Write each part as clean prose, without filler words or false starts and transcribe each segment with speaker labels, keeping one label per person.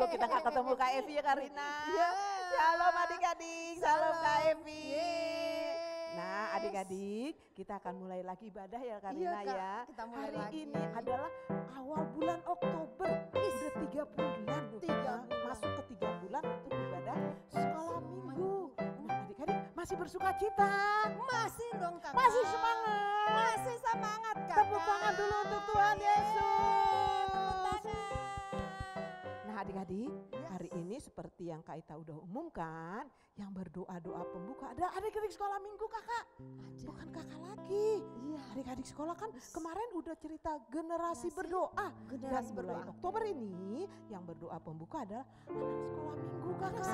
Speaker 1: Loh, kita gak ketemu Kak Evi ya Karina.
Speaker 2: Iya.
Speaker 1: Shalom adik-adik, salam Kak Evi.
Speaker 2: Yeay.
Speaker 1: Nah adik-adik, kita akan mulai lagi ibadah ya Karina
Speaker 2: Kak,
Speaker 1: ya.
Speaker 2: kita mulai
Speaker 1: Hari
Speaker 2: lagi.
Speaker 1: ini adalah awal bulan Oktober. Udah 3 bulan loh.
Speaker 2: 3
Speaker 1: kita
Speaker 2: bulan.
Speaker 1: masuk ke 3 bulan untuk ibadah sekolah minggu. Nah adik-adik masih bersuka cita.
Speaker 2: Masih dong kakak.
Speaker 1: Masih semangat.
Speaker 2: Masih semangat kakak.
Speaker 1: Tepuk tangan dulu untuk Tuhan Yesus.
Speaker 2: Tepuk tangan.
Speaker 1: Nah adik-adik,
Speaker 2: Yes.
Speaker 1: hari ini seperti yang Kak Ita udah umumkan, yang berdoa-doa pembuka ada adik-adik sekolah minggu kakak.
Speaker 2: Ada.
Speaker 1: Bukan kakak lagi.
Speaker 2: Iya.
Speaker 1: Adik-adik sekolah kan
Speaker 2: Yes.
Speaker 1: kemarin udah cerita generasi
Speaker 2: Generasi
Speaker 1: berdoa.
Speaker 2: generasi
Speaker 1: Dan mulai
Speaker 2: berdoa.
Speaker 1: Oktober ini yang berdoa pembuka adalah anak sekolah minggu kakak.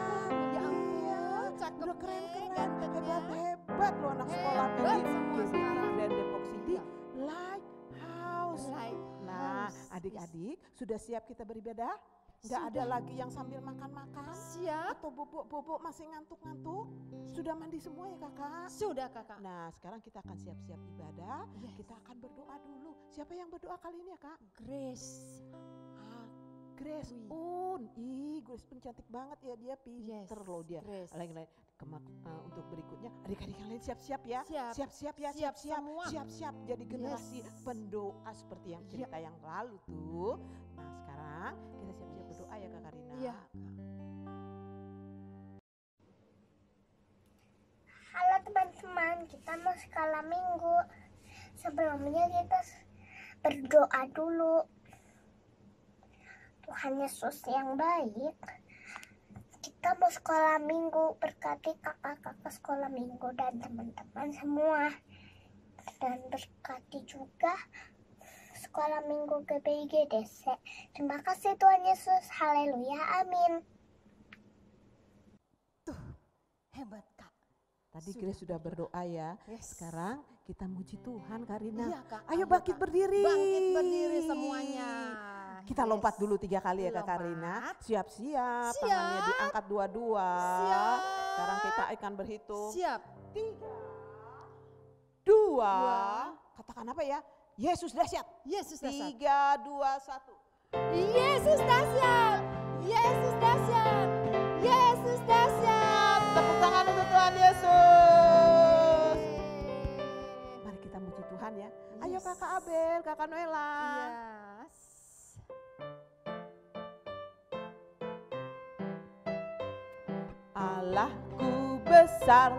Speaker 2: Ya ampun,
Speaker 1: Iya,
Speaker 2: cakep
Speaker 1: udah
Speaker 2: nih,
Speaker 1: keren-keren,
Speaker 2: gantengnya.
Speaker 1: hebat-hebat loh anak sekolah
Speaker 2: Hebat
Speaker 1: tinggi.
Speaker 2: semua
Speaker 1: GBI
Speaker 2: sekarang.
Speaker 1: Grand Depok City,
Speaker 2: Iya.
Speaker 1: Lighthouse. Nah
Speaker 2: Lighthouse.
Speaker 1: adik-adik sudah siap kita beribadah? Nggak ada lagi yang sambil makan-makan?
Speaker 2: Siap.
Speaker 1: Atau bobok-bobok masih ngantuk-ngantuk? Sudah mandi semua ya kakak?
Speaker 2: Sudah kakak.
Speaker 1: Nah sekarang kita akan siap-siap ibadah,
Speaker 2: Yes.
Speaker 1: kita akan berdoa dulu. Siapa yang berdoa kali ini ya kak?
Speaker 2: Grace.
Speaker 1: Ah, Grace
Speaker 2: Wih.
Speaker 1: Grace pun cantik banget ya, dia pinter
Speaker 2: Yes,
Speaker 1: loh dia.
Speaker 2: Grace.
Speaker 1: Lain-lain untuk berikutnya adik-adik yang lain siap-siap ya.
Speaker 2: Siap.
Speaker 1: Siap-siap ya,
Speaker 2: Siap
Speaker 1: siap-siap.
Speaker 2: semua.
Speaker 1: Siap-siap jadi generasi
Speaker 2: Yes.
Speaker 1: pendoa seperti yang
Speaker 2: Iya.
Speaker 1: cerita yang lalu tuh. Nah sekarang kita siap-siap berdoa ya Kak Karina.
Speaker 2: Iya.
Speaker 3: Halo teman-teman, kita mau sekolah minggu. Sebelumnya kita berdoa dulu. Tuhan Yesus yang baik, kita mau sekolah minggu, berkati kakak-kakak sekolah minggu dan teman-teman semua. Dan berkati juga sekolah minggu GBI GDC. Terima kasih Tuhan Yesus, haleluya, amin.
Speaker 2: Hebat kak.
Speaker 1: Tadi
Speaker 2: Sudah
Speaker 1: Grace sudah berdoa ya.
Speaker 2: Yes.
Speaker 1: Sekarang kita muji Tuhan Karina.
Speaker 2: Iya kak.
Speaker 1: Ayo bangkit
Speaker 2: Kak.
Speaker 1: berdiri.
Speaker 2: Bangkit berdiri semuanya.
Speaker 1: Kita
Speaker 2: Yes.
Speaker 1: lompat dulu 3 kali ya Kak
Speaker 2: Lompat.
Speaker 1: Karina. Siap-siap,
Speaker 2: Siap.
Speaker 1: tangannya diangkat dua-dua.
Speaker 2: Siap.
Speaker 1: Sekarang kita akan berhitung.
Speaker 2: Siap.
Speaker 1: 3, 2,
Speaker 2: Dua.
Speaker 1: katakan apa ya? Yesus dahsyat.
Speaker 2: Yesus dahsyat.
Speaker 1: 3, 2, 1.
Speaker 2: Yesus dahsyat. Yesus dahsyat. Yesus dahsyat.
Speaker 1: Tepuk tangan untuk Tuhan Yesus. Mari kita muji Tuhan ya. Ayo
Speaker 2: Yes.
Speaker 1: Kakak Abel, Kakak Noela.
Speaker 2: Yes.
Speaker 1: Allahku besar,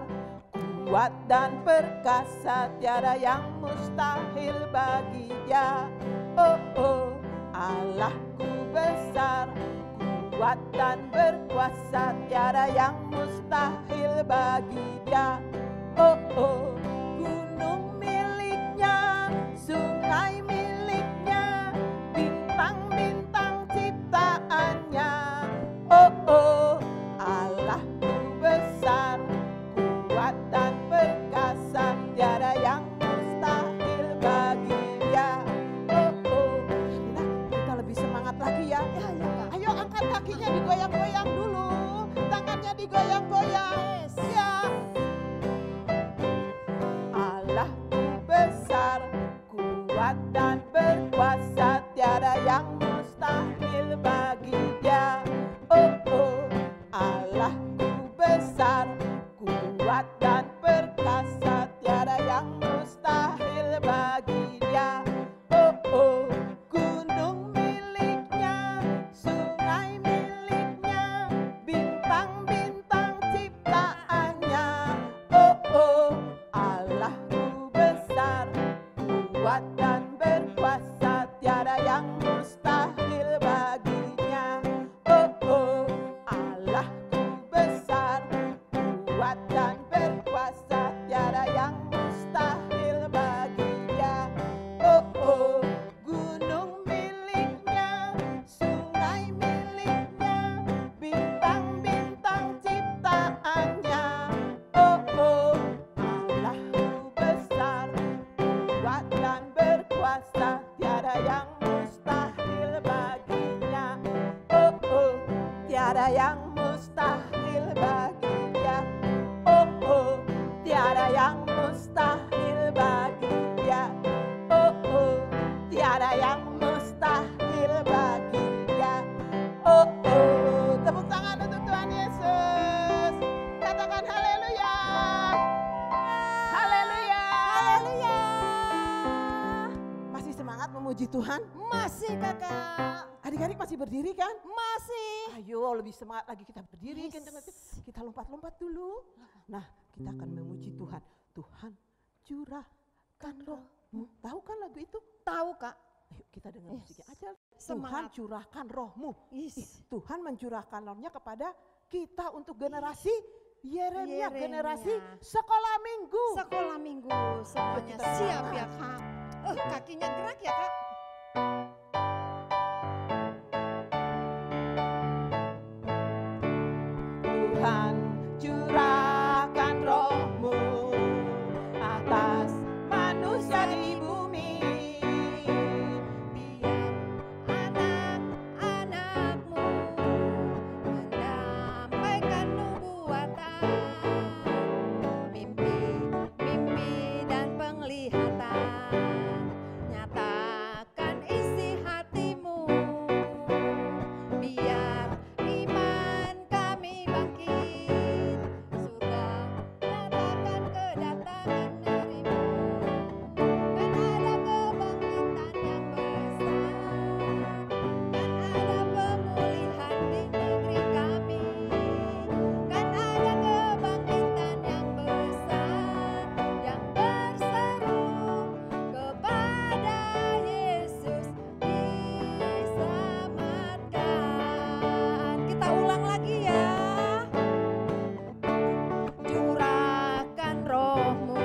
Speaker 1: kuat dan perkasa, tiada yang mustahil bagi Dia. Oh oh, Allahku besar, kuat dan berkuasa, tiada yang mustahil bagi Dia. Oh oh, gunung miliknya, sungai miliknya, bintang-bintang ciptaannya. Oh oh, Allahku besar, kuat dan perkasa, tiada yang mustahil bagi Dia. Oh oh, nah kita lebih semangat lagi ya.
Speaker 2: Ya, ya kak.
Speaker 1: Ayo angkat kakinya digoyang-goyang dulu, tangannya digoyang-goyang.
Speaker 2: Yes.
Speaker 1: Ya. Allahku besar, kuat dan berkuasa, tiada yang mustahil bagi Dia. Oh oh, Allahku besar, kuat dan perkasa, tiada yang mustahil bagi Dia. Oh oh, gunung miliknya, sungai miliknya, bintang-bintang ciptaannya. Oh oh, Allahku besar, kuat dan berkuasa, tiada yang mustahil baginya. Oh oh, Allahku besar, kuat dan berkuasa, tiada yang mustahil bagi Dia. Oh oh, gunung miliknya, sungai miliknya, bintang-bintang ciptaannya. Oh oh, Allahku besar, kuat dan berkuasa, tiada yang mustahil baginya. Oh oh, tiada yang mustahil bagi Dia. Oh oh, tiada yang mustahil bagi Dia. Oh oh, tiada yang mustahil bagi Dia. Oh oh. Tuhan?
Speaker 2: Masih kakak.
Speaker 1: Adik-adik masih berdiri kan?
Speaker 2: Masih.
Speaker 1: Ayo lebih semangat lagi kita berdiri.
Speaker 2: Yes.
Speaker 1: Kita lompat-lompat dulu. Nah kita akan memuji Tuhan. Tuhan curahkan rohmu. Tahu kan lagu itu?
Speaker 2: Tahu kak.
Speaker 1: Ayo kita dengar musiknya aja. Tuhan
Speaker 2: Semangat.
Speaker 1: curahkan rohmu.
Speaker 2: Yes.
Speaker 1: Tuhan mencurahkan rohnya kepada kita untuk generasi Yeremia, generasi sekolah minggu.
Speaker 2: Sekolah minggu semuanya
Speaker 1: Kita
Speaker 2: siap
Speaker 1: semangat.
Speaker 2: ya kak. Kakinya gerak ya kak.
Speaker 1: Tuhan curahkan rohmu atas manusia di bumi.
Speaker 2: Biar anak-anakmu menyampaikan nubuatan, mimpi dan penglihatan, nyatakan isi hatimu. Biar iman kami bangkit, surga nyatakan kedatangan darimu. Kan ada kebangkitan yang besar, kan ada pemulihan di negeri kami. Kan ada kebangkitan yang besar, yang berseru kepada Yesus diselamatkan. Kita ulang lagi ya. Curahkan rohmu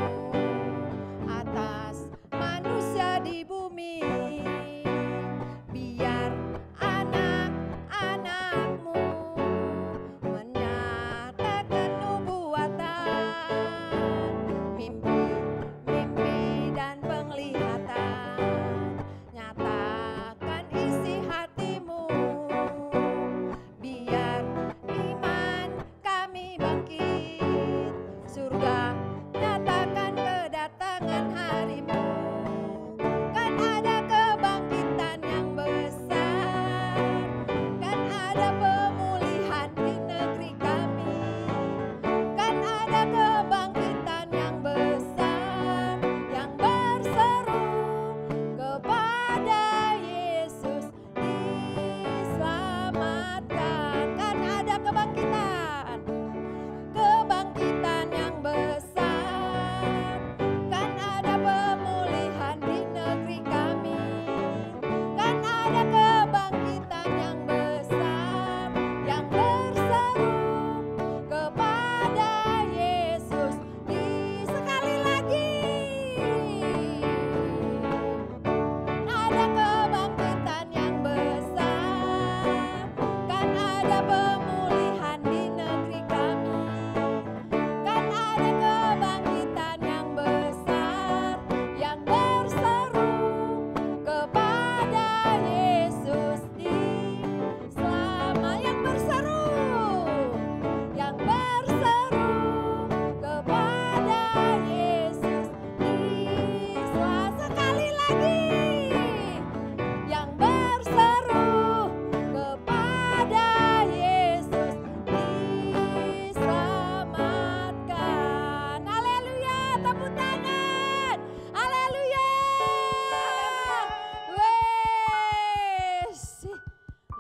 Speaker 2: atas manusia di bumi, biar anak-anakmu menyatakan nubuatan, mimpi dan penglihatan, nyatakan isi hatimu. Biar iman kami bangkit, surga nyatakan kedatangan harimu. Kan ada kebangkitan yang besar, kan ada pemulihan di negeri kami. Kan ada kebangkitan yang besar, yang berseru kepada Yesus diselamatkan. Kan ada kebangkitan, kebangkitan yang besar, kan ada pemulihan di negeri kami. Kan ada kebangkitan yang besar, yang berseru kepada Yesus sekali lagi. Ada kebangkitan yang besar, kan ada pemulihan di negeri kami. Kan ada kebangkitan yang besar, yang berseru kepada Yesus diselamatkan. Yang berseru kepada Yesus diselamatkan. Sekali lagi. Yang berseru kepada Yesus diselamatkan. Haleluya, tepuk tangan. Haleluya. Wes,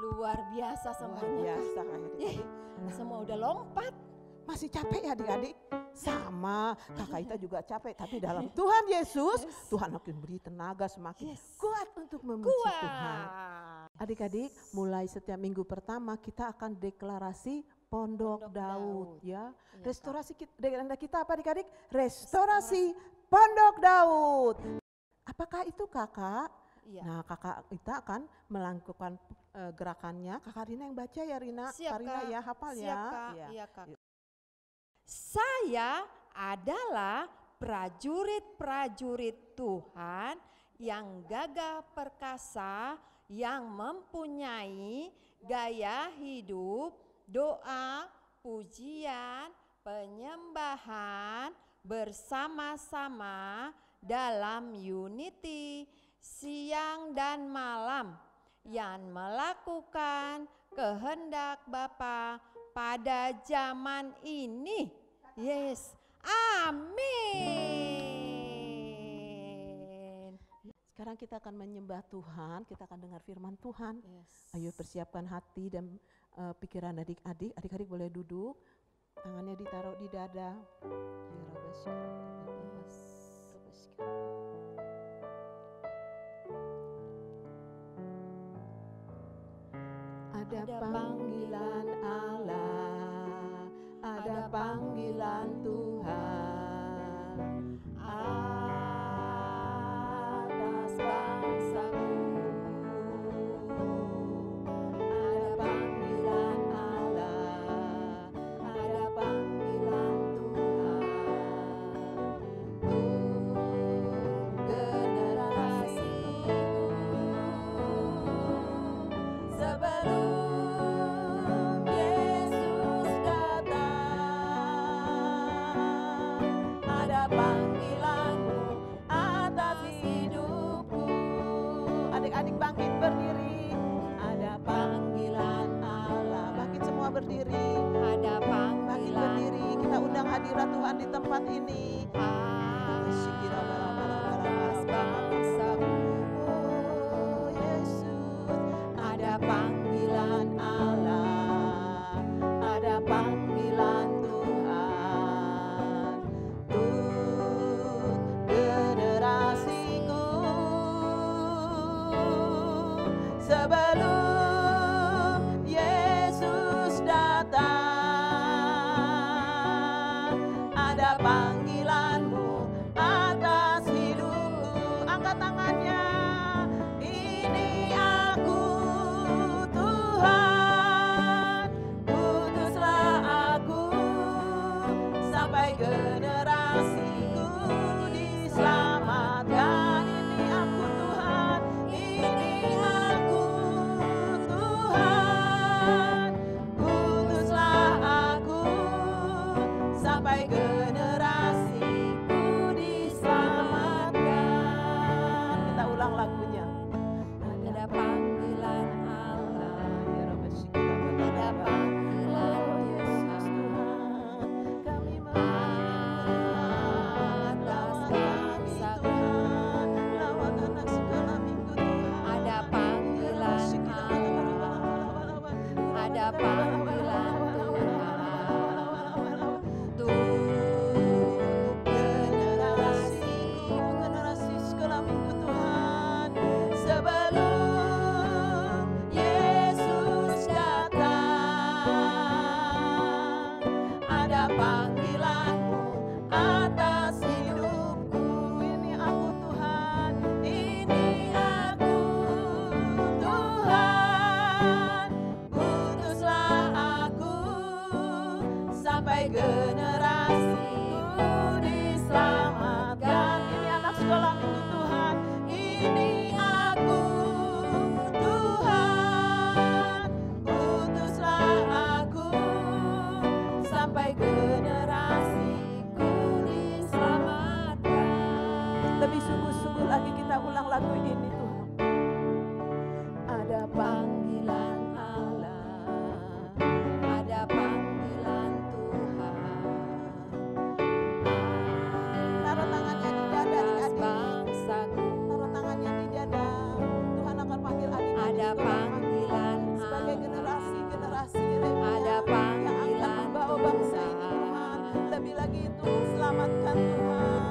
Speaker 2: luar biasa
Speaker 1: Luar
Speaker 2: semuanya.
Speaker 1: biasa
Speaker 2: Ih,
Speaker 1: adik-adik.
Speaker 2: semua udah lompat.
Speaker 1: Masih capek ya adik-adik? Sama, kakak Ita juga capek. Tapi dalam Tuhan Yesus, Tuhan akan beri tenaga semakin kuat untuk memuji Tuhan.
Speaker 2: Kuat.
Speaker 1: Adik-adik, mulai setiap minggu pertama kita akan deklarasi Pondok
Speaker 2: Pondok
Speaker 1: Daud
Speaker 2: Daud.
Speaker 1: ya.
Speaker 2: Iya,
Speaker 1: Restorasi kita apa adik-adik? Restorasi Pondok Daud. Apakah itu kakak?
Speaker 2: Iya.
Speaker 1: Nah kakak kita akan melakukan gerakannya. Kakak Rina yang baca ya Rina.
Speaker 2: Siap,
Speaker 1: Kak Rina
Speaker 2: Kak.
Speaker 1: ya hafal
Speaker 2: Siap,
Speaker 1: ya.
Speaker 2: Kak.
Speaker 1: Iya.
Speaker 2: Iya, Kak. Saya adalah prajurit-prajurit Tuhan yang gagah perkasa, yang mempunyai gaya hidup, doa, pujian, penyembahan bersama-sama dalam unity siang dan malam, yang melakukan kehendak Bapa pada zaman ini. Yes, amin.
Speaker 1: Sekarang kita akan menyembah Tuhan, kita akan dengar firman Tuhan.
Speaker 2: Yes.
Speaker 1: Ayo persiapkan hati dan pikiran adik-adik. Adik-adik boleh duduk, tangannya ditaruh di dada. Ada panggilan Allah, ada panggilan Tuhan atas bangsaku. Ada panggilan Allah, ada panggilan Tuhan untuk generasiku. Sebelum Yesus datang, ada panggilanmu atas hidupku. Adik-adik bangkit berdiri. Ada panggilan Allah. Bangkit semua berdiri.
Speaker 2: Ada
Speaker 1: Bangkit
Speaker 2: panggilan
Speaker 1: berdiri. Kita undang hadirat Tuhan di tempat ini.
Speaker 2: atas bangsaku.
Speaker 1: Oh Yesus, ada panggilan Allah, ada panggilan Tuhan untuk generasiku. Sebelum Yesus datang, ada panggilanmu atas hidupku. Angkat tangannya. Ini aku Tuhan, utuslah aku sampai generasiku diselamatkan. Ini aku Tuhan, ini aku Tuhan, utuslah aku sampai generasiku diselamatkan. Kita ulang lagunya.
Speaker 2: Ada panggilan Allah, ada
Speaker 1: Ada
Speaker 2: panggilan
Speaker 1: Yesus Tuhan, kami
Speaker 2: atas bangsaku.
Speaker 1: Tuhan, lawat anak segala minggu Tuhan.
Speaker 2: Ada panggilan Allah, ada panggilan Tuhan untuk
Speaker 1: generasi segala minggu Tuhan. Sebelum Yesus datang, ada panggilanmu atas hidupku. Ini aku Tuhan, ini aku Tuhan, utuslah aku sampai generasiku diselamatkan. Ini anak sekolah minggu Tuhan, ini aku Tuhan, utuslah aku sampai generasiku diselamatkan. Lebih sungguh-sungguh lagi kita ulang lagu ini Tuhan. Ada panggilan Allah, ada panggilan Tuhan. Taruh tangannya di dada
Speaker 2: atas
Speaker 1: adik-adik.
Speaker 2: bangsaku.
Speaker 1: Taruh tangannya di dada. Tuhan akan panggil adik-adik.
Speaker 2: Ada panggilan
Speaker 1: sebagai
Speaker 2: Allah,
Speaker 1: generasi Yeremia
Speaker 2: ada
Speaker 1: yang akan
Speaker 2: panggilan
Speaker 1: membawa bangsa ini Tuhan. Lebih lagi itu selamatkan Tuhan.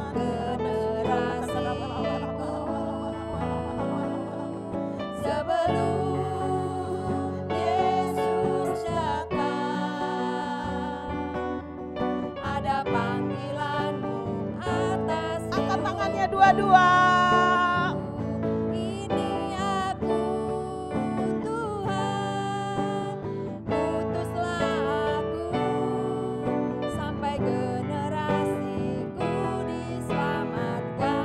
Speaker 1: Sebelum Yesus datang, ada panggilanmu atas. Angkat tangannya dua-dua.
Speaker 2: Ini aku Tuhan, utuslah aku sampai generasiku diselamatkan.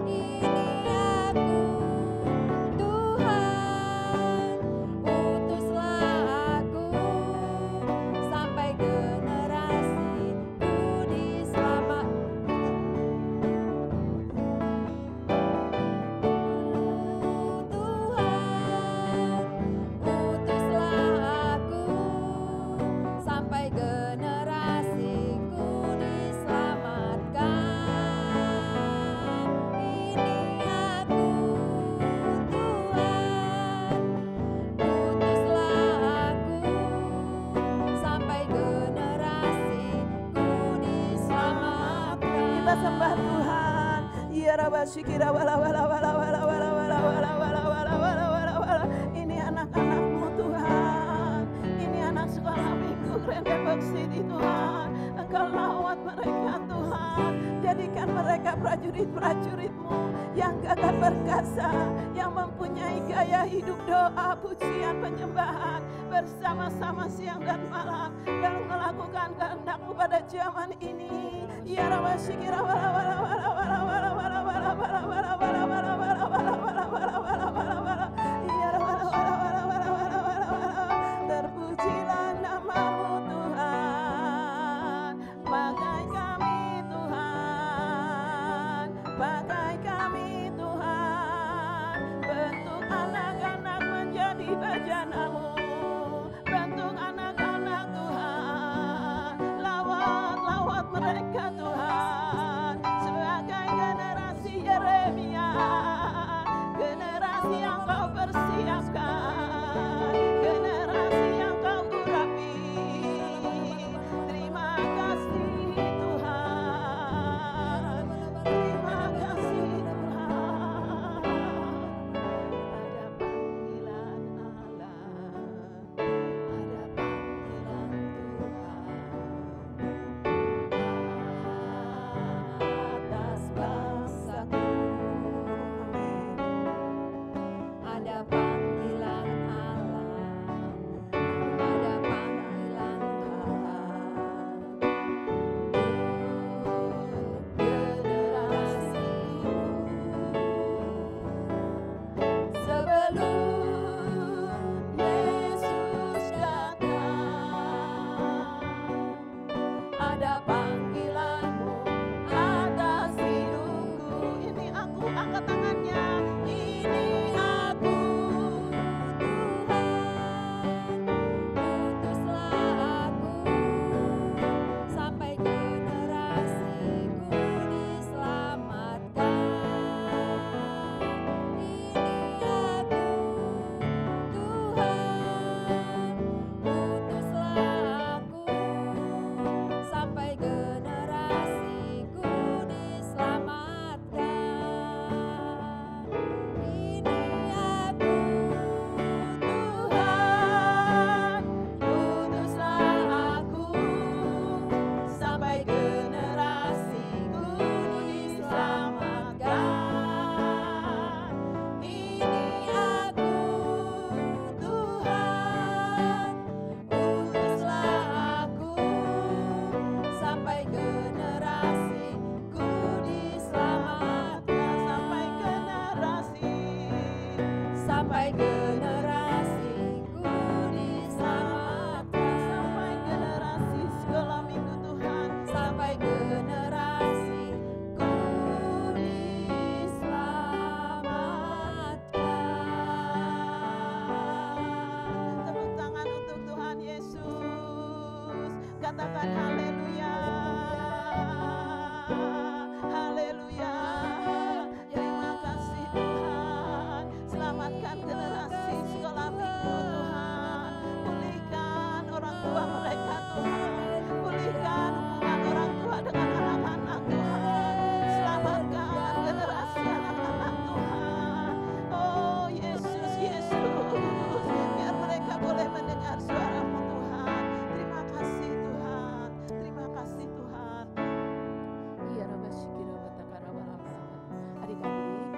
Speaker 2: Ini aku Tuhan, utuslah aku sampai generasiku diselamatkan.
Speaker 1: sikira wala wala wala wala wala wala wala wala wala wala wala wala. Ini anak-anakmu Tuhan, ini anak sekolah minggu Grandebok City Tuhan. Engkau lawat mereka Tuhan, jadikan mereka prajurit-prajurit-Mu yang gagah perkasa, yang mempunyai gaya hidup doa, pujian, penyembahan bersama-sama siang dan malam, dan melakukan kehendak-Mu pada zaman ini. Ya Rabbi sikira wala wala wala wala wala wala wala wala wala wala wala wala wala wala wala wala wala. Ya Rabbi wala wala wala wala wala wala. Terpujilah nama-Mu Tuhan, pakai kami Tuhan, pakai kami Tuhan, bentuk anak-anak menjadi bejana-Mu, bentuk anak-anak Tuhan, lawat mereka Tuhan, sebagai generasi Yeremia, generasi yang Kau persiapkan, generasi yang Kau urapi. Terima kasih Tuhan, terima kasih Tuhan. Ada panggilan Allah, ada panggilan Tuhan atas bangsaku.
Speaker 2: Ada panggilan Allah, ada panggilan Tuhan. Sebelum Yesus datang, ada panggilan-Mu atas hidupku. Ini aku, angkat tangannya. Ini aku Tuhan, utuslah aku sampai generasiku diselamatkan. Ini aku Tuhan, utuslah aku sampai generasiku diselamatkan. Ini aku Tuhan, utuslah aku sampai generasiku diselamatkan. Ini aku Tuhan, utuslah aku sampai generasiku diselamatkan. Sampai generasiku diselamatkan. Sampai generasi sekolah minggu Tuhan, sampai generasiku diselamatkan.
Speaker 1: Tepuk tangan untuk Tuhan Yesus. Katakan haleluya. Haleluya. Terima kasih Tuhan. Selamatkan generasi sekolah minggu Tuhan. Pulihkan orang tua mereka Tuhan. Pulihkan hubungan orang tua dengan anak-anak Tuhan. Selamatkan generasi anak-anak Tuhan. Oh Yesus, Yesus, biar mereka boleh mendengar suara-Mu Tuhan. Terima kasih Tuhan, terima kasih Tuhan. Iya Rabbi Shikira Batakara Balabala. Adik-adik,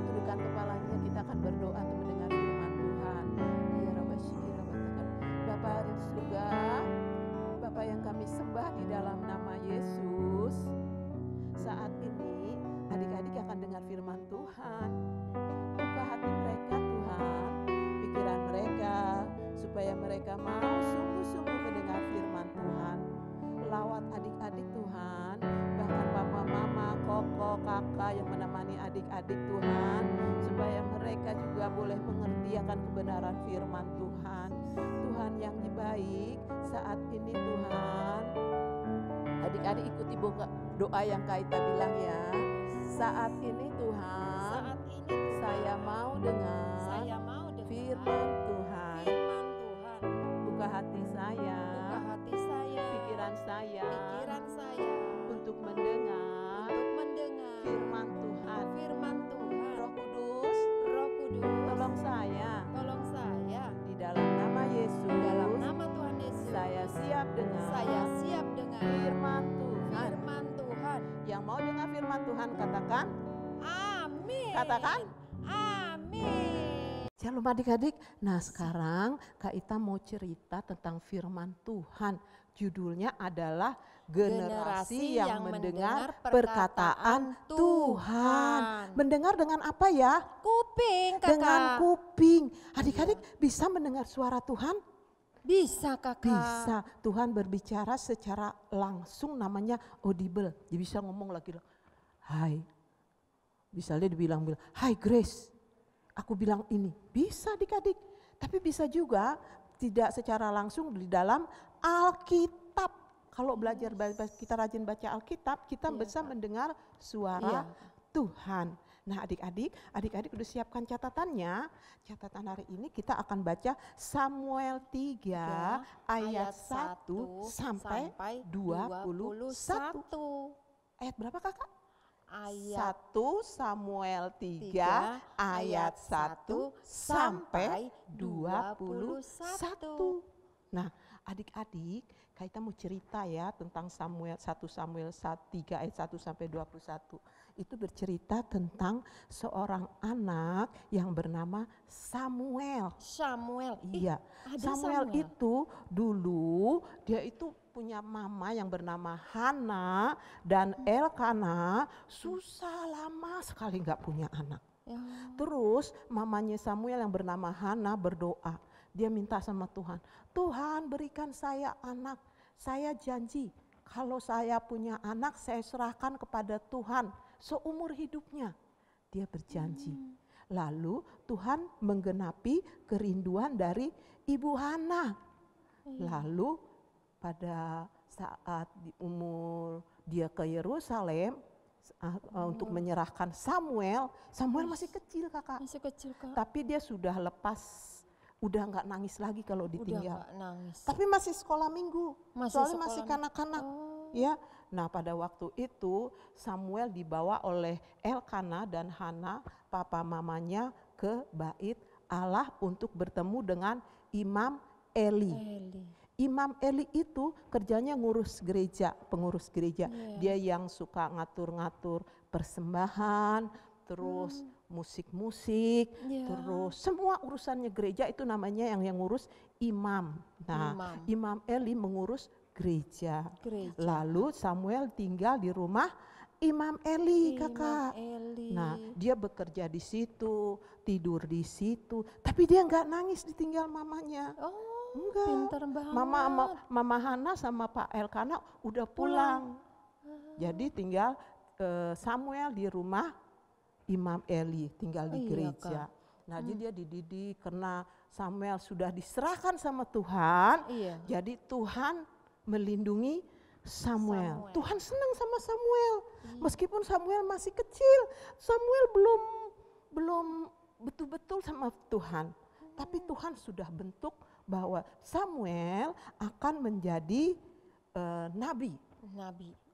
Speaker 1: tundukkan kepalanya, kita akan berdoa untuk mendengar firman Tuhan. Iya Rabbi Shikira Batakara. Bapa di surga, Bapa yang kami sembah di dalam nama Yesus, saat ini adik-adik akan dengar firman Tuhan. Buka hati mereka Tuhan, pikiran mereka, supaya mereka mau sungguh-sungguh mendengar firman Tuhan. Lawat adik-adik Tuhan, bahkan papa, mama, koko, kakak yang menemani adik-adik Tuhan, supaya mereka juga boleh mengerti akan kebenaran firman Tuhan. Tuhan yang baik, saat ini Tuhan, adik-adik ikuti doa yang Kaita bilang ya. Saat ini Tuhan,
Speaker 2: Saat ini
Speaker 1: saya mau dengar
Speaker 2: saya mau dengar
Speaker 1: firman Tuhan.
Speaker 2: firman Tuhan.
Speaker 1: Buka hati saya,
Speaker 2: Buka hati saya,
Speaker 1: pikiran saya,
Speaker 2: pikiran saya
Speaker 1: untuk mendengar
Speaker 2: untuk mendengar
Speaker 1: firman Tuhan. Katakan.
Speaker 2: Amin.
Speaker 1: Shalom adik-adik. Nah sekarang Kak Ita mau cerita tentang firman Tuhan. Judulnya adalah Generasi yang mendengar perkataan Tuhan. Mendengar dengan apa ya?
Speaker 2: Kuping, Kakak.
Speaker 1: Dengan kuping. Adik-adik bisa mendengar suara Tuhan?
Speaker 2: Bisa, Kakak.
Speaker 1: Bisa. Tuhan berbicara secara langsung, namanya audible. Dia bisa ngomong lagi. Hai. Misalnya dibilang, hai Grace. Aku bilang ini. Bisa adik-adik. Tapi bisa juga tidak secara langsung di dalam Alkitab. Kalau belajar kita rajin baca Alkitab, kita bisa mendengar suara Tuhan. Nah adik-adik udah siapkan catatannya. Catatan hari ini kita akan baca Samuel 3 ayat 1 sampai 21. Ayat berapa kakak?
Speaker 2: Ayat
Speaker 1: 1 Samuel 3 ayat 1 sampai 21. Nah adik-adik kita mau cerita ya tentang 1 Samuel 3 ayat 1 sampai 21. Itu bercerita tentang seorang anak yang bernama Samuel. Iya, Samuel itu dulu dia itu punya mama yang bernama Hana dan Elkana, susah lama sekali nggak punya anak. Terus mamanya Samuel yang bernama Hana berdoa. Dia minta sama Tuhan, Tuhan berikan saya anak, saya janji kalau saya punya anak saya serahkan kepada Tuhan seumur hidupnya. Dia berjanji. Lalu Tuhan menggenapi kerinduan dari Ibu Hana. Lalu pada saat di umur dia ke Yerusalem untuk menyerahkan Samuel masih kecil kakak.
Speaker 2: Masih kecil, Kak.
Speaker 1: Tapi dia sudah lepas. Udah nggak nangis lagi kalau ditinggal.
Speaker 2: Udah gak nangis.
Speaker 1: Tapi masih sekolah minggu, soalnya masih kanak-kanak. Ya, nah pada waktu itu Samuel dibawa oleh Elkana dan Hana, papa mamanya ke bait Allah untuk bertemu dengan Imam Eli. Imam Eli itu kerjanya ngurus gereja, pengurus gereja. Dia yang suka ngatur-ngatur persembahan, terus musik-musik, terus semua urusannya gereja itu namanya yang ngurus imam. Nah, Imam Eli mengurus gereja. Lalu Samuel tinggal di rumah Imam Eli, kakak. Nah, dia bekerja di situ, tidur di situ, tapi dia nggak nangis ditinggal mamanya. Enggak.
Speaker 2: Pinter banget.
Speaker 1: Mama Hana sama Pak Elkana udah pulang. Jadi tinggal Samuel di rumah Imam Eli, tinggal di gereja. Nah jadi dia dididik karena Samuel sudah diserahkan sama Tuhan. Jadi Tuhan melindungi Samuel. Tuhan senang sama Samuel. Meskipun Samuel masih kecil, Samuel belum betul-betul sama Tuhan. Tapi Tuhan sudah bentuk bahwa Samuel akan menjadi nabi.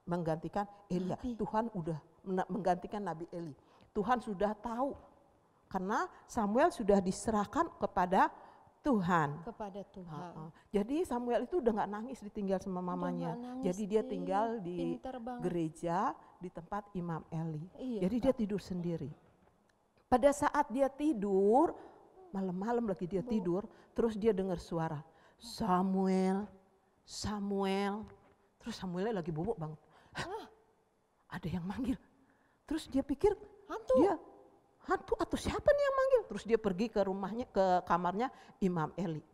Speaker 1: Menggantikan Elia. Tuhan udah menggantikan Nabi Eli. Tuhan sudah tahu karena Samuel sudah diserahkan kepada Tuhan. Jadi Samuel itu udah nggak nangis ditinggal sama mamanya. Jadi dia tinggal di gereja di tempat Imam Eli. Jadi dia tidur sendiri. Pada saat dia tidur, malam-malam lagi dia tidur, terus dia dengar suara Samuel. Terus Samuelnya lagi bobok banget. Ada yang manggil. Terus dia pikir hantu atau siapa nih yang manggil? Terus dia pergi ke rumahnya, ke kamarnya Imam Eli.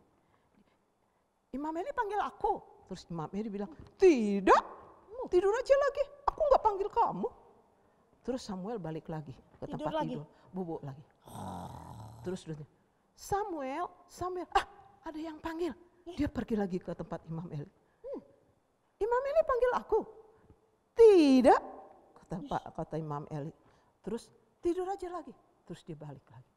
Speaker 1: Imam Eli panggil aku. Terus Imam Eli bilang, tidak, tidur aja lagi, aku nggak panggil kamu. Terus Samuel balik lagi ke tempat tidur, bubuk lagi. Terus dia, Samuel, ada yang panggil. Dia pergi lagi ke tempat Imam Eli. Imam Eli panggil aku. Tidak, kata Imam Eli. Terus tidur aja lagi. Terus dia balik lagi.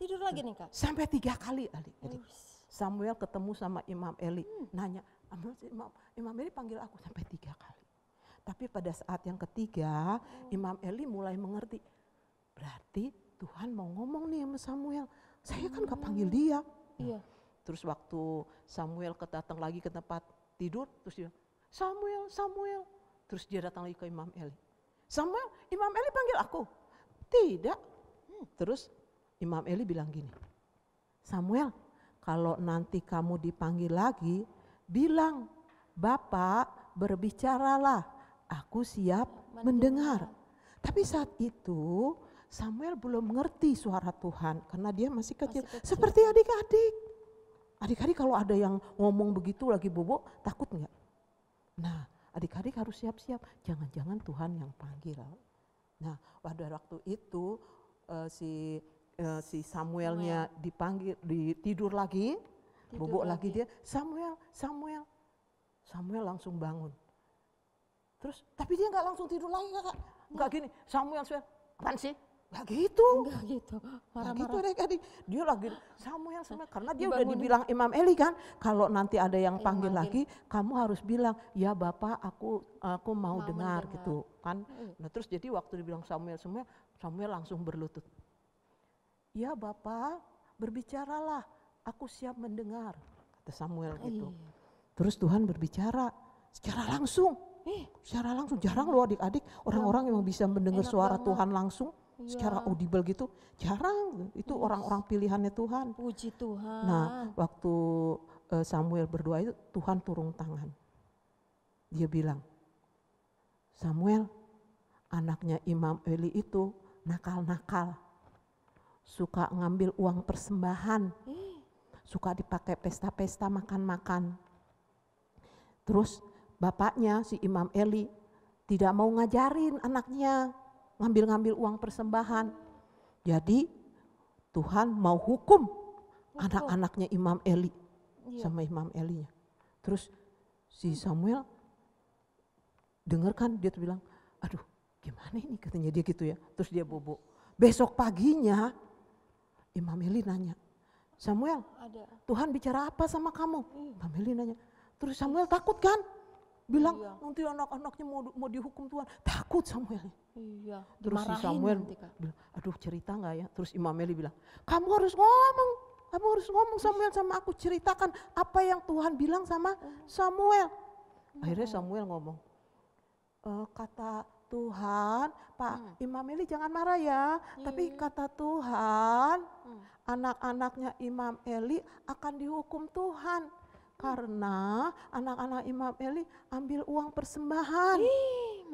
Speaker 2: Tidur lagi nih Kak?
Speaker 1: Sampai 3 kali adik-adik. Samuel ketemu sama Imam Eli. Nanya, Imam Eli panggil aku sampai 3 kali. Tapi pada saat yang ketiga, Imam Eli mulai mengerti. Berarti Tuhan mau ngomong nih sama Samuel. Saya kan gak panggil dia. Terus waktu Samuel datang lagi ke tempat tidur, terus dia, Samuel. Terus dia datang lagi ke Imam Eli. Imam Eli panggil aku. Tidak, Terus Imam Eli bilang gini, Samuel, kalau nanti kamu dipanggil lagi, bilang, Bapak berbicaralah, aku siap mendengar. Tapi saat itu Samuel belum mengerti suara Tuhan karena dia masih kecil. Seperti adik-adik. Adik-adik kalau ada yang ngomong begitu lagi bobo, takut enggak? Nah, adik-adik harus siap-siap, jangan-jangan Tuhan yang panggil. Nah, pada waktu itu si Samuelnya dipanggil, tidur lagi, bobok lagi dia, Samuel langsung bangun. Terus, tapi dia nggak langsung tidur lagi kakak, nggak gini, Samuel, apaan sih? Gak gitu.
Speaker 2: Enggak gitu. Marah-marah.
Speaker 1: Gitu adik-adik. Dia lagi Samuel karena dia udah dibilang Imam Eli kan, kalau nanti ada yang panggil lagi, kamu harus bilang, ya Bapak aku mau dengar gitu kan. Nah terus jadi waktu dibilang Samuel langsung berlutut. Ya Bapak, berbicaralah, aku siap mendengar, kata Samuel gitu. Terus Tuhan berbicara secara langsung. Secara langsung, jarang loh adik-adik orang-orang yang bisa mendengar suara Tuhan langsung. Secara audible gitu, jarang. Itu orang-orang pilihannya Tuhan.
Speaker 2: Puji Tuhan.
Speaker 1: Nah, waktu Samuel berdoa itu Tuhan turun tangan. Dia bilang, Samuel, anaknya Imam Eli itu nakal-nakal. Suka ngambil uang persembahan. Suka dipakai pesta-pesta makan-makan. Terus bapaknya si Imam Eli tidak mau ngajarin anaknya ngambil-ngambil uang persembahan. Jadi Tuhan mau hukum anak-anaknya Imam Eli sama Imam Elinya. Terus si Samuel dengarkan, dia tuh bilang, aduh gimana ini katanya dia gitu ya. Terus dia bobo. Besok paginya Imam Eli nanya, Samuel, Tuhan bicara apa sama kamu? Imam Eli nanya. Terus Samuel takut kan? Bilang nanti anak-anaknya mau dihukum Tuhan. Takut Samuel.
Speaker 2: Iya.
Speaker 1: Terus si Samuel bilang, aduh cerita nggak ya? Terus Imam Eli bilang, kamu harus ngomong Samuel sama aku, ceritakan apa yang Tuhan bilang sama Samuel. Akhirnya Samuel ngomong, kata Tuhan, Pak Imam Eli jangan marah ya, tapi kata Tuhan anak-anaknya Imam Eli akan dihukum Tuhan. Karena anak-anak Imam Eli ambil uang persembahan,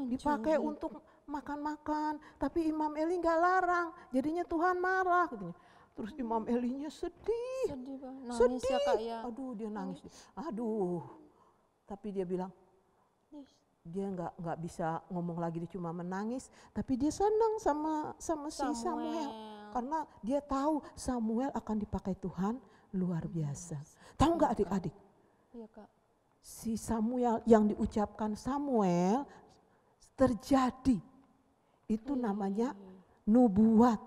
Speaker 1: dipakai untuk makan-makan. Tapi Imam Eli nggak larang, jadinya Tuhan marah. Katanya. Terus Imam Elinya sedih.
Speaker 2: Nangis ya Kak ya.
Speaker 1: Aduh dia nangis. Aduh. Tapi dia bilang, dia nggak bisa ngomong lagi, dia cuma menangis. Tapi dia senang sama si Samuel. Karena dia tahu Samuel akan dipakai Tuhan luar biasa. Tahu nggak adik-adik?
Speaker 2: Iya Kak.
Speaker 1: Si Samuel yang diucapkan Samuel terjadi. Itu namanya nubuat.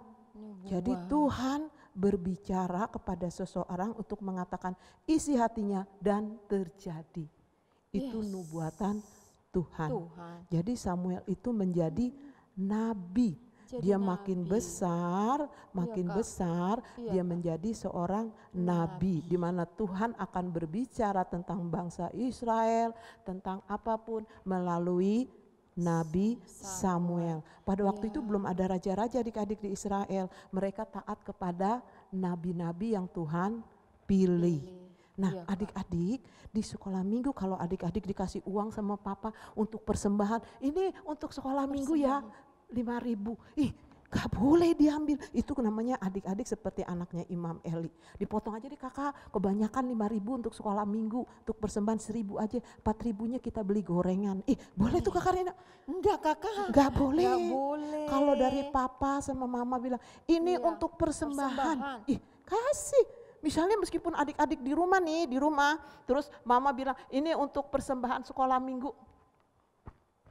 Speaker 1: Jadi Tuhan berbicara kepada seseorang untuk mengatakan isi hatinya dan terjadi. Itu nubuatan Tuhan. Jadi Samuel itu menjadi nabi. Dia makin besar, dia menjadi seorang nabi, di mana Tuhan akan berbicara tentang bangsa Israel, tentang apapun melalui Nabi Samuel. Pada waktu itu belum ada raja-raja adik-adik di Israel, mereka taat kepada nabi-nabi yang Tuhan pilih. Nah adik-adik di sekolah minggu kalau adik-adik dikasih uang sama papa untuk persembahan, ini untuk sekolah minggu ya. 5.000, gak boleh diambil. Itu namanya adik-adik seperti anaknya Imam Eli. Dipotong aja deh kakak, kebanyakan 5.000 untuk sekolah minggu, untuk persembahan 1.000 aja, 4.000-nya kita beli gorengan. Boleh tuh kakak Rena?
Speaker 2: Enggak kakak.
Speaker 1: Gak boleh. Kalau dari papa sama mama bilang, ini untuk persembahan. Kasih. Misalnya meskipun adik-adik di rumah, terus mama bilang, ini untuk persembahan sekolah minggu.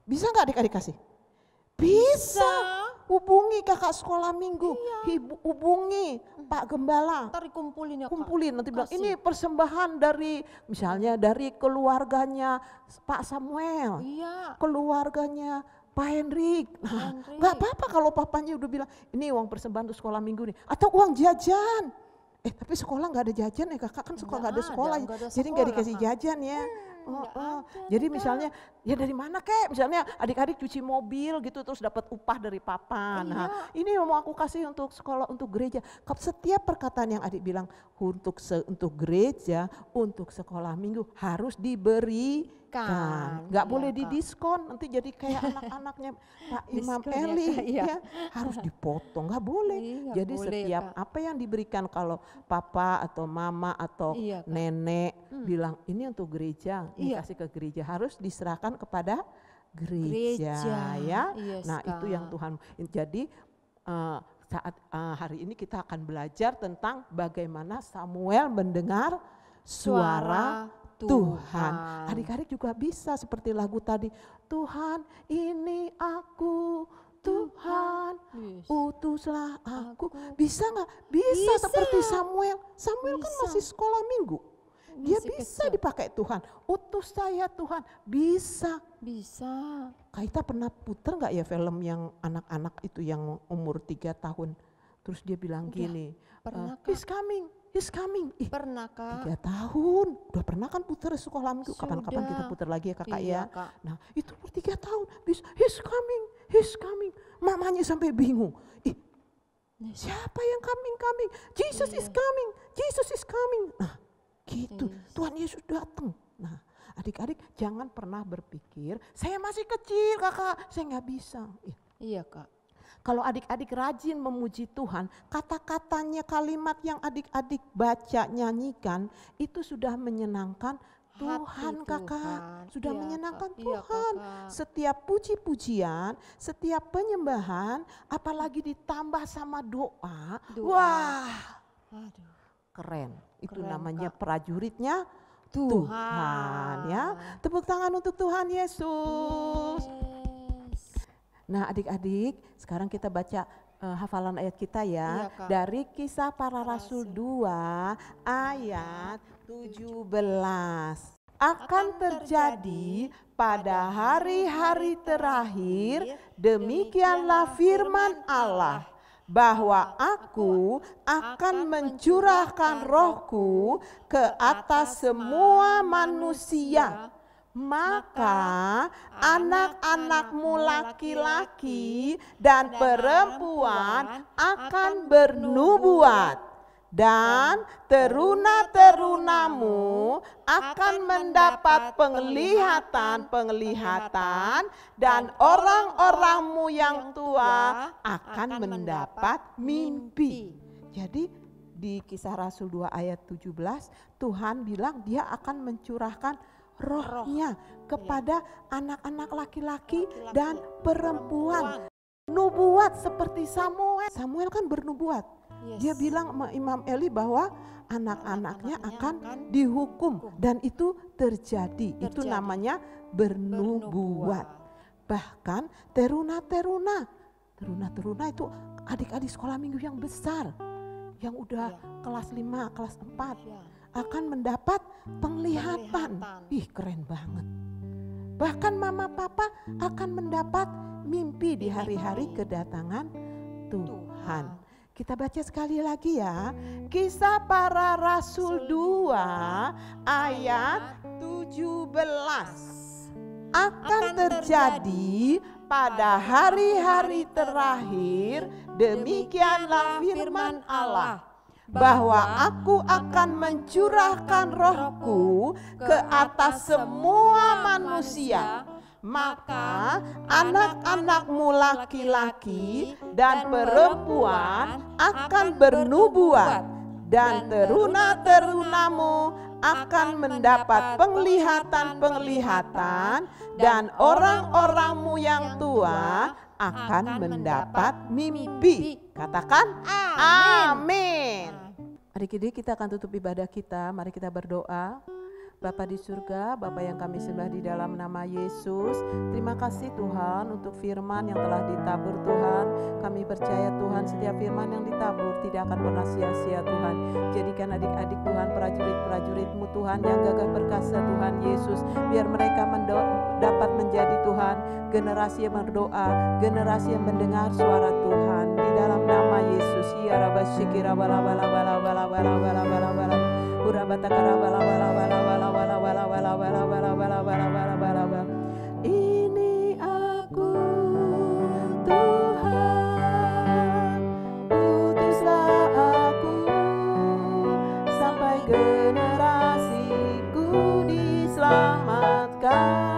Speaker 1: Bisa gak adik-adik kasih? Bisa. Hubungi kakak sekolah minggu, hubungi Pak Gembala.
Speaker 2: Ntar dikumpulin ya Kak.
Speaker 1: Kumpulin, nanti bilang ini persembahan dari misalnya dari keluarganya Pak Samuel, keluarganya Pak Hendrik. Nah, gak apa-apa kalau papanya udah bilang ini uang persembahan untuk sekolah minggu nih, atau uang jajan.
Speaker 2: Tapi sekolah nggak ada jajan ya kakak, kan sekolah nggak ada sekolah,
Speaker 1: nggak ada
Speaker 2: jadi nggak
Speaker 1: sekolah,
Speaker 2: dikasih
Speaker 1: Kak.
Speaker 2: jajan ya.
Speaker 1: Nggak ada
Speaker 2: Jadi
Speaker 1: nih, Kak.
Speaker 2: misalnya ya dari mana kek, misalnya adik-adik cuci mobil gitu terus dapat upah dari papa. Nah ini yang mau aku kasih untuk sekolah, untuk gereja. Setiap perkataan yang adik bilang untuk gereja, untuk sekolah minggu harus diberikan. Nggak
Speaker 1: Iya,
Speaker 2: boleh
Speaker 1: Kak.
Speaker 2: didiskon, nanti jadi kayak anak-anaknya Pak Imam
Speaker 1: Diskon ya,
Speaker 2: Eli.
Speaker 1: Kak, iya.
Speaker 2: Ya, harus dipotong, nggak boleh.
Speaker 1: Iya, nggak
Speaker 2: Jadi
Speaker 1: boleh ya,
Speaker 2: setiap
Speaker 1: Kak.
Speaker 2: apa yang diberikan, kalau papa atau mama atau
Speaker 1: Iya, Kak.
Speaker 2: nenek bilang ini untuk gereja,
Speaker 1: Iya.
Speaker 2: dikasih ke gereja, harus diserahkan kepada gereja, ya.
Speaker 1: Yes,
Speaker 2: Nah itu yang
Speaker 1: Kak.
Speaker 2: Tuhan. Jadi saat hari ini kita akan belajar tentang bagaimana Samuel mendengar suara Tuhan. Adik-adik juga bisa seperti lagu tadi. Tuhan ini aku, Tuhan
Speaker 1: Yes.
Speaker 2: utuslah aku. Bisa nggak? Bisa seperti Samuel. Samuel kan
Speaker 1: Bisa.
Speaker 2: masih sekolah minggu. Dia
Speaker 1: Masih
Speaker 2: bisa
Speaker 1: kecil.
Speaker 2: dipakai Tuhan. Utus saya Tuhan. Bisa.
Speaker 1: Bisa.
Speaker 2: Kita pernah puter nggak ya film yang anak-anak itu yang umur 3 tahun. Terus dia bilang
Speaker 1: Udah,
Speaker 2: gini.
Speaker 1: pernah, Kak.
Speaker 2: He's coming. He's coming. Ih,
Speaker 1: Pernah, Kak.
Speaker 2: 3 tahun. Udah pernah kan puter sekolah minggu. Kapan-kapan
Speaker 1: Sudah.
Speaker 2: kita puter lagi ya kakak
Speaker 1: Iya,
Speaker 2: ya.
Speaker 1: Kak.
Speaker 2: Nah itu umur 3 tahun. He's coming. He's coming. Mamanya sampai bingung. Ih,
Speaker 1: Yes.
Speaker 2: siapa yang coming? Jesus is
Speaker 1: Iya.
Speaker 2: coming. Jesus is coming. Nah gitu.
Speaker 1: Yes.
Speaker 2: Tuhan Yesus datang. Nah adik-adik jangan pernah berpikir saya masih kecil kakak, saya nggak bisa.
Speaker 1: Iya, Kak.
Speaker 2: Kalau adik-adik rajin memuji Tuhan, kata-katanya, kalimat yang adik-adik baca, nyanyikan, itu sudah menyenangkan Tuhan,
Speaker 1: Hati
Speaker 2: kakak.
Speaker 1: Tuhan.
Speaker 2: Sudah
Speaker 1: Iya,
Speaker 2: menyenangkan
Speaker 1: Kak. Iya,
Speaker 2: Tuhan.
Speaker 1: Kakak.
Speaker 2: Setiap puji-pujian, setiap penyembahan, apalagi ditambah sama doa.
Speaker 1: Doa.
Speaker 2: Wah,
Speaker 1: Aduh.
Speaker 2: keren. Itu
Speaker 1: Keren,
Speaker 2: namanya
Speaker 1: Kak.
Speaker 2: prajuritnya Tuhan, ya. Tepuk tangan untuk Tuhan Yesus.
Speaker 1: Yes.
Speaker 2: Nah adik-adik, sekarang kita baca hafalan ayat kita ya.
Speaker 1: Iya, Kak.
Speaker 2: Dari Kisah Para Rasul 2 ayat 17. Akan terjadi pada hari-hari terakhir, demikianlah firman Allah, bahwa aku akan mencurahkan rohku ke atas semua manusia. Maka anak-anakmu laki-laki dan perempuan akan bernubuat, dan teruna-terunamu akan mendapat penglihatan-penglihatan, dan orang-orangmu yang tua akan mendapat mimpi. Jadi di Kisah Rasul 2 ayat 17 Tuhan bilang dia akan mencurahkan rohnya kepada anak-anak laki-laki dan perempuan. Nubuat seperti Samuel. Samuel kan bernubuat.
Speaker 1: Yes.
Speaker 2: Dia bilang sama Imam Eli bahwa anak-anaknya akan dihukum, dan itu terjadi. Itu namanya bernubuat. Bahkan teruna-teruna itu adik-adik sekolah minggu yang besar, yang udah kelas 5, kelas 4 akan mendapat penglihatan. Ih, keren banget. Bahkan mama papa akan mendapat mimpi di hari-hari kedatangan Tuhan. Kita baca sekali lagi ya. Kisah Para Rasul 2 ayat 17. Akan terjadi pada hari-hari terakhir, demikianlah firman Allah, bahwa aku akan mencurahkan rohku ke atas semua manusia. Maka anak-anakmu laki-laki dan perempuan akan bernubuat, dan teruna-terunamu akan mendapat penglihatan-penglihatan, dan orang-orangmu yang tua akan mendapat mimpi. Katakan amin. Adik-adik, kita akan tutup ibadah kita. Mari kita berdoa. Bapa di surga, Bapa yang kami sembah di dalam nama Yesus, terima kasih Tuhan untuk firman yang telah ditabur Tuhan. Kami percaya Tuhan setiap firman yang ditabur tidak akan pernah sia-sia Tuhan. Jadikan adik-adik Tuhan, prajurit-prajurit-Mu Tuhan yang gagah perkasa Tuhan Yesus, biar mereka dapat menjadi Tuhan generasi yang berdoa, generasi yang mendengar suara Tuhan di dalam nama Yesus. Ya Rabba Syikira bala bala bala bala bala bala bala bala urabata kara bala bala bala bala bala bala bala bala bala bala bala bala bala bala. Ini aku Tuhan, utuslah aku sampai generasiku diselamatkan.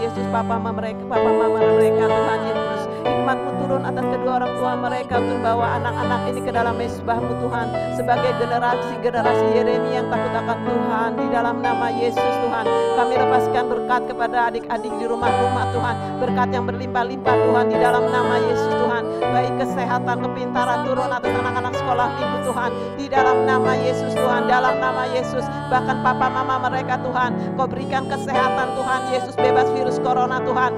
Speaker 2: Yesus, Papa mama mereka Tuhan Yesus, hikmat-Mu turun atas kedua orang tua mereka untuk bawa anak-anak ini ke dalam mezbah-Mu Tuhan, sebagai generasi Yeremia yang takut akan Tuhan. Di dalam nama Yesus Tuhan, kami lepaskan berkat kepada adik-adik di rumah-rumah Tuhan, berkat yang berlimpah-limpah Tuhan di dalam nama Yesus Tuhan, baik kesehatan, kepintaran turun atas anak-anak sekolah minggu Tuhan, di dalam nama Yesus Tuhan, dalam nama Yesus. Bahkan papa mama mereka Tuhan, Kau berikan kesehatan Tuhan Yesus, bebas virus corona Tuhan,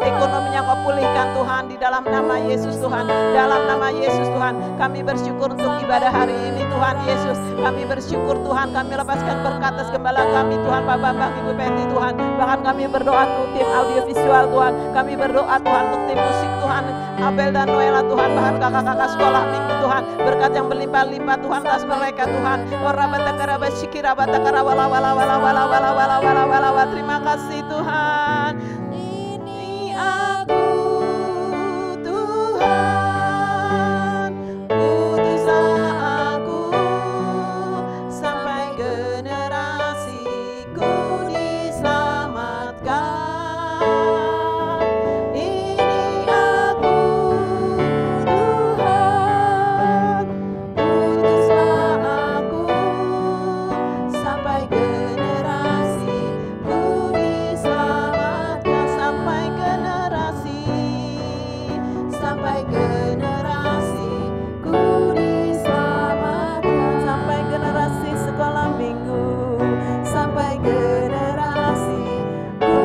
Speaker 2: ekonominya Kau pulihkan Tuhan di dalam nama Yesus Tuhan, dalam nama Yesus Tuhan. Kami bersyukur untuk ibadah hari ini Tuhan Yesus, kami bersyukur Tuhan, kami lepaskan berkat atas gembala kami Tuhan, Pak Bambang, Ibu Penti Tuhan. Bahkan kami berdoa untuk tim audiovisual Tuhan, kami berdoa Tuhan untuk tim musik Tuhan, Abel dan Noela Tuhan, bahkan kakak-kakak sekolah minggu Tuhan, berkat yang berlimpah-limpah Tuhan atas mereka Tuhan. Terima kasih Tuhan. Ini aku Tuhan, utuslah aku sampai generasiku diselamatkan. Ini aku Tuhan, utuslah aku sampai generasiku diselamatkan, sampai generasiku diselamatkan, sampai generasi sekolah minggu, sampai generasiku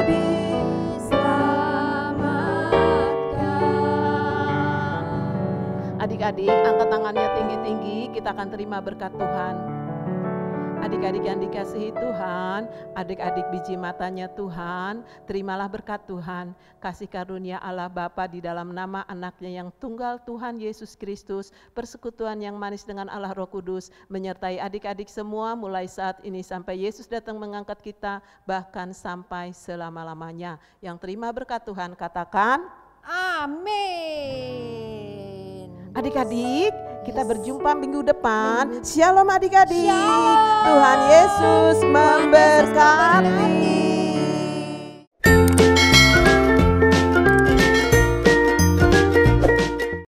Speaker 2: diselamatkan. Adik-adik, angkat tangannya tinggi-tinggi, kita akan terima berkat Tuhan. Adik-adik yang dikasihi Tuhan, adik-adik biji matanya Tuhan, terimalah berkat Tuhan, kasih karunia Allah Bapa di dalam nama anaknya yang tunggal Tuhan Yesus Kristus, persekutuan yang manis dengan Allah Roh Kudus, menyertai adik-adik semua mulai saat ini sampai Yesus datang mengangkat kita, bahkan sampai selama-lamanya. Yang terima berkat Tuhan katakan,
Speaker 4: amin.
Speaker 2: adik-adik, kita berjumpa minggu depan. Shalom adik-adik. Tuhan Yesus memberkati.